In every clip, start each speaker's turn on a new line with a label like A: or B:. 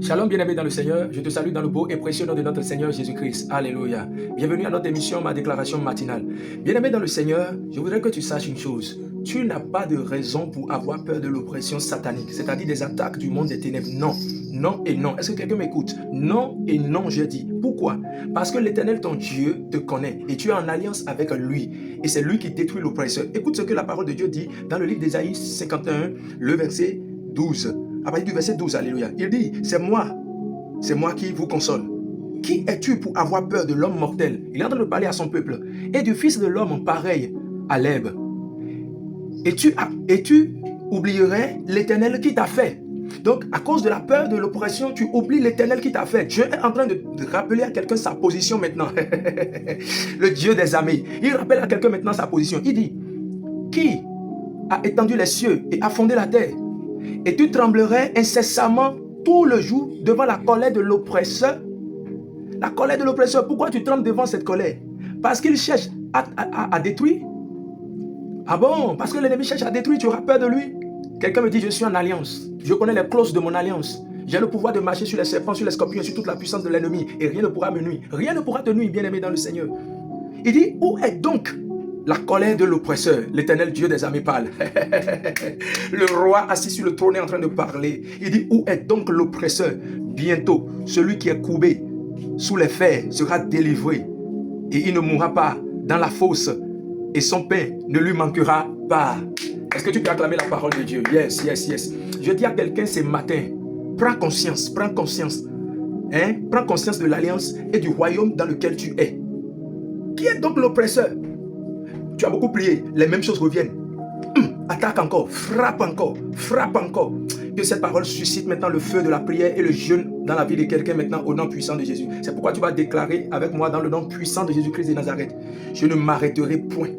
A: Shalom bien-aimé dans le Seigneur, je te salue dans le beau et précieux nom de notre Seigneur Jésus-Christ. Alléluia. Bienvenue à notre émission, ma déclaration matinale. Bien-aimé dans le Seigneur, je voudrais que tu saches une chose. Tu n'as pas de raison pour avoir peur de l'oppression satanique, c'est-à-dire des attaques du monde des ténèbres. Non, non et non. Est-ce que quelqu'un m'écoute? Non et non, je dis. Pourquoi? Parce que l'Éternel, ton Dieu, te connaît et tu es en alliance avec lui. Et c'est lui qui détruit l'oppresseur. Écoute ce que la parole de Dieu dit dans le livre d'Ésaïe 51, le verset 12. À partir du verset 12, alléluia. Il dit, c'est moi qui vous console. Qui es-tu pour avoir peur de l'homme mortel? Il est en train de parler à son peuple. Et du fils de l'homme pareil à l'herbe. Et tu oublierais l'Éternel qui t'a fait. Donc, à cause de la peur de l'oppression, tu oublies l'Éternel qui t'a fait. Dieu est en train de rappeler à quelqu'un sa position maintenant. Le Dieu des armées. Il rappelle à quelqu'un maintenant sa position. Il dit, qui a étendu les cieux et a fondé la terre? Et tu tremblerais incessamment tout le jour devant la colère de l'oppresseur. La colère de l'oppresseur, pourquoi tu trembles devant cette colère? Parce qu'il cherche à détruire. Ah bon? Parce que l'ennemi cherche à détruire, tu auras peur de lui? Quelqu'un me dit, je suis en alliance. Je connais les clauses de mon alliance. J'ai le pouvoir de marcher sur les serpents, sur les scorpions, sur toute la puissance de l'ennemi. Et rien ne pourra me nuire. Rien ne pourra te nuire, bien-aimé dans le Seigneur. Il dit, où est donc la colère de l'oppresseur? L'Éternel Dieu des armées parle. Le roi assis sur le trône est en train de parler. Il dit, où est donc l'oppresseur? Bientôt, celui qui est courbé sous les fers sera délivré. Et il ne mourra pas dans la fosse. Et son pain ne lui manquera pas. Est-ce que tu peux acclamer la parole de Dieu? Yes, yes, yes. Je dis à quelqu'un ce matin, prends conscience, prends conscience. Prends conscience de l'alliance et du royaume dans lequel tu es. Qui est donc l'oppresseur? Tu as beaucoup prié, les mêmes choses reviennent. Attaque encore, frappe encore, frappe encore. Que cette parole suscite maintenant le feu de la prière et le jeûne dans la vie de quelqu'un maintenant au nom puissant de Jésus. C'est pourquoi tu vas déclarer avec moi dans le nom puissant de Jésus-Christ de Nazareth. Je ne m'arrêterai point.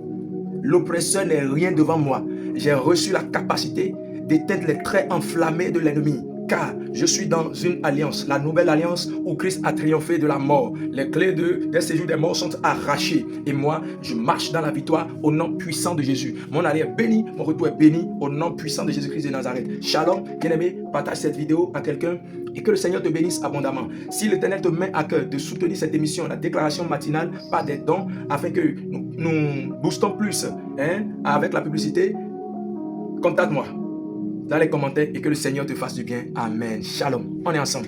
A: L'oppresseur n'est rien devant moi. J'ai reçu la capacité d'éteindre les traits enflammés de l'ennemi. Car je suis dans une alliance, la nouvelle alliance où Christ a triomphé de la mort. Les clés des séjours des morts sont arrachées. Et moi, je marche dans la victoire au nom puissant de Jésus. Mon aller est béni, mon retour est béni au nom puissant de Jésus-Christ de Nazareth. Shalom, bien-aimé, partage cette vidéo à quelqu'un et que le Seigneur te bénisse abondamment. Si l'Éternel te met à cœur de soutenir cette émission, la déclaration matinale, par des dons, afin que nous boostons plus avec la publicité, contacte-moi dans les commentaires et que le Seigneur te fasse du bien. Amen. Shalom. On est ensemble.